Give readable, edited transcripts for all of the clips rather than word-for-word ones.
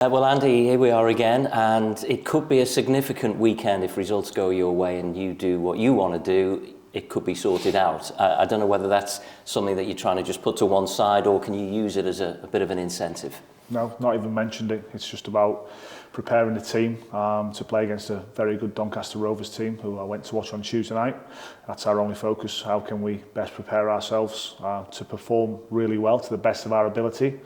Well, Andy, here we are again, and it could be a significant weekend if results go your way and you do what you want to do. It could be sorted out. I don't know whether that's something that you're trying to just put to one side, or can you use it as a bit of an incentive? No, not even mentioned it. It's just about preparing the team to play against a very good Doncaster Rovers team who I went to watch on Tuesday night. That's our only focus. How can we best prepare ourselves to perform really well to the best of our ability?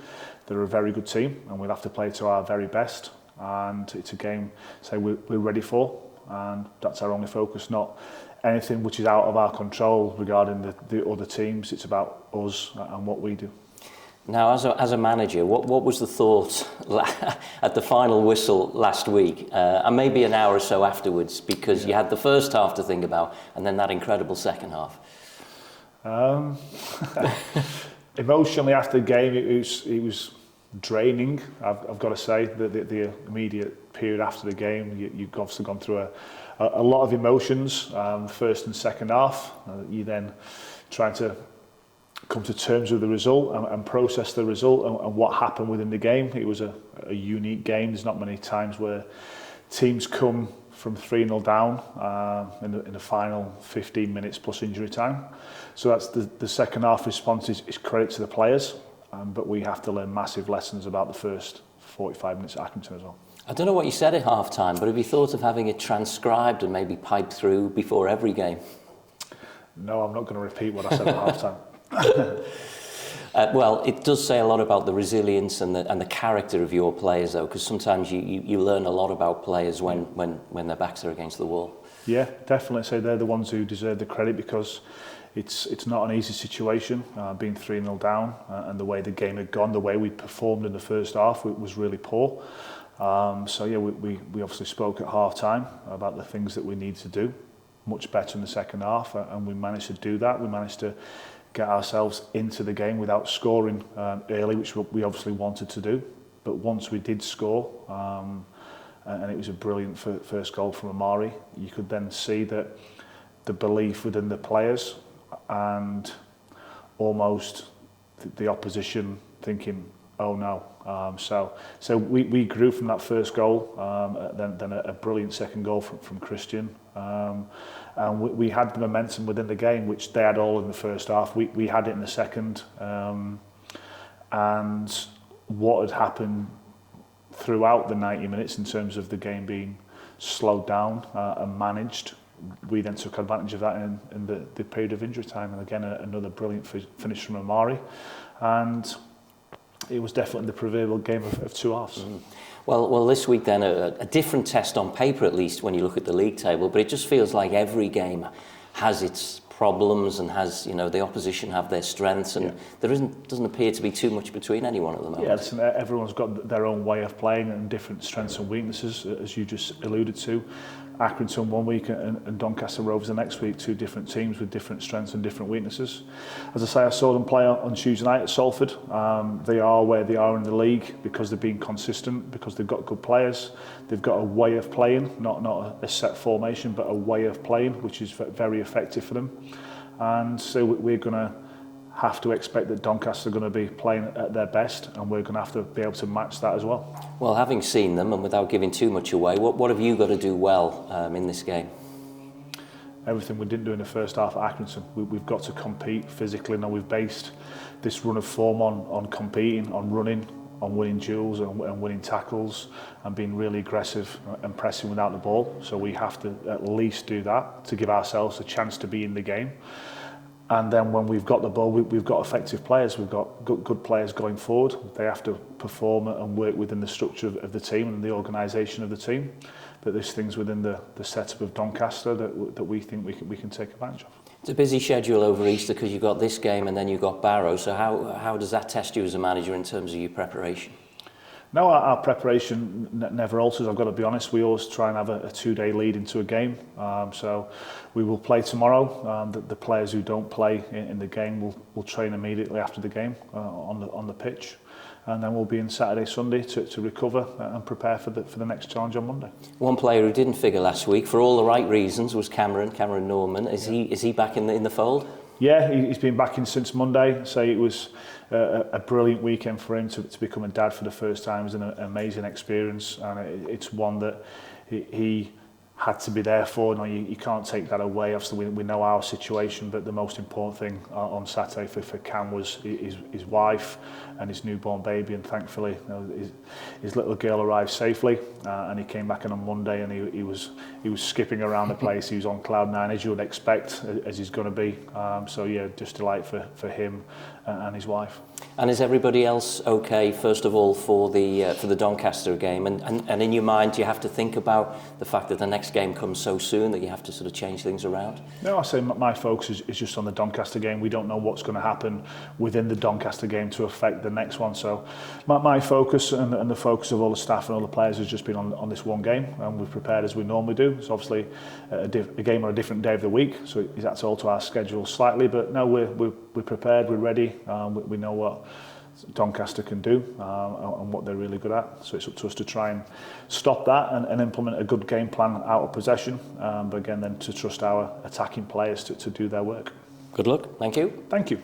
They're a very good team and we'll have to play to our very best, and it's a game we're ready for, and that's our only focus, not anything which is out of our control regarding the other teams. It's about us and what we do. Now, as a manager, what was the thought at the final whistle last week, and maybe an hour or so afterwards, because you had the first half to think about and then that incredible second half? Emotionally after the game, it was draining. I've got to say that the immediate period after the game, you've obviously gone through a lot of emotions. First and second half, you then trying to come to terms with the result and process the result and what happened within the game. It was a unique game. There's not many times where teams come from 3-0 down in the final 15 minutes plus injury time. So that's the second half response is credit to the players, but we have to learn massive lessons about the first 45 minutes at Accrington as well. I don't know what you said at half time, but have you thought of having it transcribed and maybe piped through before every game? No, I'm not going to repeat what I said at half time. Well, it does say a lot about the resilience and the character of your players, though, because sometimes you learn a lot about players when their backs are against the wall. Yeah, definitely. So they're the ones who deserve the credit, because it's not an easy situation, being 3-0 down, and the way the game had gone, the way we performed in the first half was really poor. So yeah, we obviously spoke at half time about the things that we need to do much better in the second half, and we managed to do that. We managed to get ourselves into the game without scoring early, which we obviously wanted to do. But once we did score, and it was a brilliant first goal from 𝗦𝗧𝗔𝗬𝗢, you could then see that the belief within the players and almost the opposition thinking, oh no. So we grew from that first goal, then a brilliant second goal from Christian. And we had the momentum within the game, which they had all in the first half. We had it in the second. And what had happened throughout the 90 minutes in terms of the game being slowed down and managed, we then took advantage of that in the period of injury time. And again, another brilliant finish from 𝗦𝗧𝗧𝗏, and it was definitely the proverbial game of two halves. Well, this week then, a different test on paper at least when you look at the league table, but it just feels like every game has its problems and has, the opposition have their strengths, and there doesn't appear to be too much between anyone at the moment. Yeah, listen, everyone's got their own way of playing and different strengths and weaknesses, as you just alluded to. Accrington one week and Doncaster Rovers the next week, two different teams with different strengths and different weaknesses. As I say, I saw them play on Tuesday night at Salford. They are where they are in the league because they've been consistent, because they've got good players. They've got a way of playing, not a set formation, but a way of playing, which is very effective for them. And so we're going to have to expect that Doncaster are going to be playing at their best, and we're going to have to be able to match that as well. Well, having seen them, and without giving too much away, what have you got to do well in this game? Everything we didn't do in the first half at Accrington. We've got to compete physically. Now we've based this run of form on competing, on running, on winning duels and winning tackles, and being really aggressive and pressing without the ball. So we have to at least do that to give ourselves a chance to be in the game. And then when we've got the ball, we've got effective players. We've got good players going forward. They have to perform and work within the structure of the team and the organisation of the team. But there's things within the setup of Doncaster that we think we can take advantage of. It's a busy schedule over Easter because you've got this game and then you've got Barrow. So how does that test you as a manager in terms of your preparation? No, our preparation never alters. I've got to be honest. We always try and have a 2-day lead into a game. So we will play tomorrow. The players who don't play in the game will train immediately after the game on the pitch, and then we'll be in Saturday, Sunday to recover and prepare for the next challenge on Monday. One player who didn't figure last week for all the right reasons was Cameron Norman. Is he back in the fold? Yeah, he's been back in since Monday. So it was a brilliant weekend for him to become a dad for the first time. It was an amazing experience, and it's one that he had to be there for. No, you can't take that away. Obviously, we know our situation, but the most important thing on Saturday for Cam was his wife and his newborn baby, and thankfully, his little girl arrived safely, and he came back in on Monday, and he was skipping around the place. He was on cloud nine, as you would expect, as he's going to be. So yeah, just delight for him and his wife. And is everybody else okay, first of all, for the Doncaster game? And in your mind, you have to think about the fact that the next game comes so soon that you have to sort of change things around? No, I say my focus is just on the Doncaster game. We don't know what's going to happen within the Doncaster game to affect the next one. So my focus and the focus of all the staff and all the players has just been on this one game, and we've prepared as we normally do. It's obviously a game on a different day of the week, so that's all to our schedule slightly. But no, we're prepared, we're ready, we know what Doncaster can do and what they're really good at. So it's up to us to try and stop that and implement a good game plan out of possession. But again, then to trust our attacking players to do their work. Good luck. Thank you. Thank you.